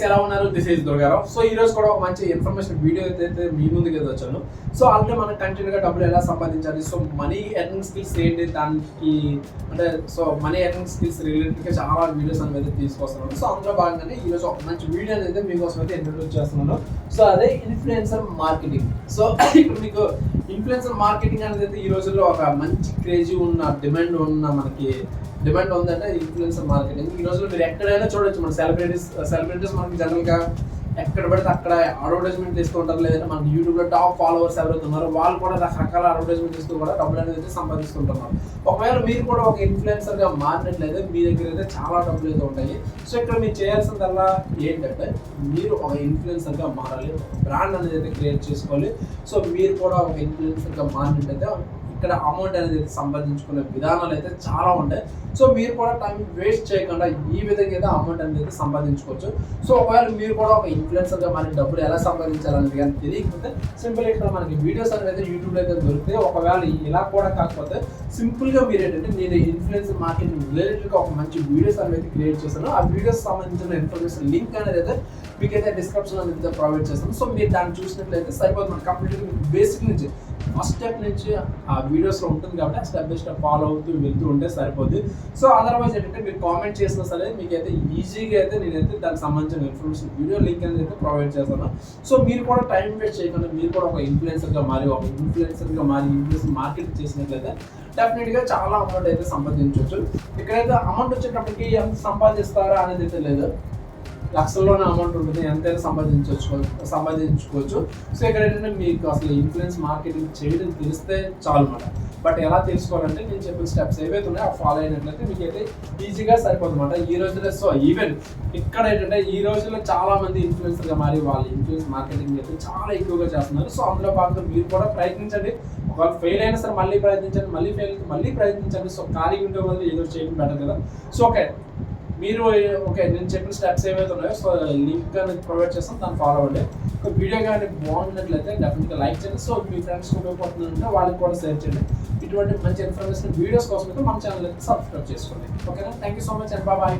ఎలా ఉన్నారు? This is Durgarao. So ఈ రోజు కూడా ఒక మంచి ఇన్ఫర్మేషన్ వీడియో అయితే మీ ముందుకు వచ్చాను. సో ఆల్రెడీ మనం కంటిన్యూగా డబ్బులు ఎలా సంపాదించాలి, సో మనీ ఎర్నింగ్ స్కిల్స్ ఏంటి, దానికి అంటే సో మనీ ఎర్నింగ్ స్కిల్స్ రిలేటెడ్గా చాలా వీడియోస్ అనేది తీసుకొస్తున్నాను. సో అందులో భాగంగానే ఈరోజు ఒక మంచి వీడియో అనేది మీకోసం అయితే ఇంట్రొడ్యూస్ చేస్తున్నాను. సో అదే ఇన్ఫ్లుయెన్సర్ మార్కెటింగ్. సో ఇప్పుడు మీకు ఇన్ఫ్లుయెన్సర్ మార్కెటింగ్ అనేది అయితే ఈ రోజుల్లో ఒక మంచి క్రేజీ ఉన్న డిమాండ్ ఉందంటే ఇన్ఫ్లుయెన్సర్ మార్కెటింగ్. ఈ రోజుల్లో మీరు ఎక్కడైనా చూడొచ్చు. మన సెలబ్రిటీస్ మనకి జనరల్గా ఎక్కడ పడితే అక్కడ అడ్వర్టైజ్మెంట్ ఇస్తూ ఉంటారు, లేదంటే మనకి యూట్యూబ్లో టాప్ ఫాలోవర్స్ ఎవరైతే ఉన్నారో వాళ్ళు కూడా రకరకాల అడ్వర్టైజ్మెంట్ ఇస్తూ కూడా డబ్బులు అనేది సంపాదిస్తుంటున్నారు. ఒకవేళ మీరు కూడా ఒక ఇన్ఫ్లుయెన్సర్గా మారినట్లయితే మీ దగ్గర అయితే చాలా డబ్బులు అయితే ఉంటాయి. సో ఇక్కడ మీరు చేయాల్సిందల్లా ఏంటంటే మీరు ఒక ఇన్ఫ్లుయెన్సర్గా మారాలి, బ్రాండ్ అనేది అయితే క్రియేట్ చేసుకోవాలి. సో మీరు కూడా ఒక ఇన్ఫ్లుయెన్సర్గా మారినట్లయితే ఇక్కడ అమౌంట్ అనేది సంపాదించుకునే విధానాలు అయితే చాలా ఉంటాయి. సో మీరు కూడా టైం వేస్ట్ చేయకుండా ఈ విధంగా అయితే అమౌంట్ అనేది సంపాదించుకోవచ్చు. సో ఒకవేళ మీరు కూడా ఒక ఇన్ఫ్లుయెన్సర్గా మన డబ్బులు ఎలా సంపాదించాలని కానీ తెలియకపోతే సింపుల్ ఇక్కడ మనకి వీడియోస్ అనేది యూట్యూబ్లో అయితే దొరుకుతాయి. ఒకవేళ ఇలా కూడా కాకపోతే సింపుల్గా మీరు ఏంటంటే నేను ఇన్ఫ్లుయెన్సర్ మార్కెటింగ్ రిలేటెడ్గా ఒక మంచి వీడియోస్ అనేది క్రియేట్ చేస్తాను. ఆ వీడియోస్ సంబంధించిన ఇన్ఫర్మేషన్ లింక్ అనేది అయితే మీకైతే డిస్క్రిప్షన్ అనేది ప్రొవైడ్ చేస్తాను. సో మీరు దాన్ని చూసినట్లయితే సరిపోతుంది. మన కంప్లీట్గా బేసిక్ నుంచి ఫస్ట్ స్టెప్ నుంచి ఆ వీడియోస్లో ఉంటుంది కాబట్టి ఆ స్టెప్ బై స్టెప్ ఫాలో అవుతూ వెళ్తూ ఉంటే సరిపోద్ది. సో అదర్వైజ్ ఏంటంటే మీరు కామెంట్ చేసినా సరే మీకైతే ఈజీగా అయితే నేనైతే దానికి సంబంధించిన ఇన్ఫర్మేషన్ వీడియో లింక్ అనేది అయితే ప్రొవైడ్ చేస్తాను. సో మీరు కూడా టైం వేస్ట్ చేయకుండా మీరు కూడా ఒక ఇన్ఫ్లుయెన్సర్గా మారి ఇన్ఫ్లుయెన్సర్ మార్కెట్ చేసినట్లయితే డెఫినెట్గా చాలా అమౌంట్ అయితే సంపాదించవచ్చు. ఇక్కడైతే అమౌంట్ వచ్చేటప్పటికి ఎంత సంపాదిస్తారా అనేది అయితే లేదు, లక్షల్లోనే అమౌంట్ ఉంటుంది, ఎంతైనా సంపాదించుకోవచ్చు. సో ఇక్కడ ఏంటంటే మీకు అసలు ఇన్ఫ్లుయెన్స్ మార్కెటింగ్ చేయడం తెలిస్తే చాలు అన్నమాట. బట్ ఎలా తెలుసుకోవాలంటే నేను చెప్పిన స్టెప్స్ ఏవైతే ఉన్నాయో ఫాలో అయినట్లయితే మీకు అయితే ఈజీగా సరిపోతుందన్నమాట. ఈ రోజుల్లో సో ఈవెన్ ఇక్కడ ఏంటంటే ఈ రోజుల్లో చాలా మంది ఇన్ఫ్లుయెన్సర్గా మారి వాళ్ళు ఇన్ఫ్లుయెన్స్ మార్కెటింగ్ అయితే చాలా ఎక్కువగా చేస్తున్నారు. సో అందులో భాగంగా మీరు కూడా ప్రయత్నించండి. ఒకవేళ ఫెయిల్ అయినా సరే మళ్ళీ ప్రయత్నించండి, మళ్ళీ ప్రయత్నించండి. సో ఖాళీ ఉండే వాళ్ళు ఏదో చేయడం బెటర్ కదా. సో మీరు నేను చెప్పిన స్టెప్స్ ఏవైతే ఉన్నాయో సో లింక్ అనేది ప్రొవైడ్ చేస్తాను, దాన్ని ఫాలో అవ్వండి. వీడియో కానీ బాగున్నట్లయితే డెఫినెట్గా లైక్ చేయండి. సో మీ ఫ్రెండ్స్ ఉపయోగపడుతుందంటే వాళ్ళకి కూడా షేర్ చేయండి. ఇటువంటి మంచి ఇన్ఫర్మేషన్ వీడియోస్ కోసం అయితే మన ఛానల్ అయితే సబ్స్క్రైబ్ చేసుకోండి. ఓకేనా? Thank you so much and bye.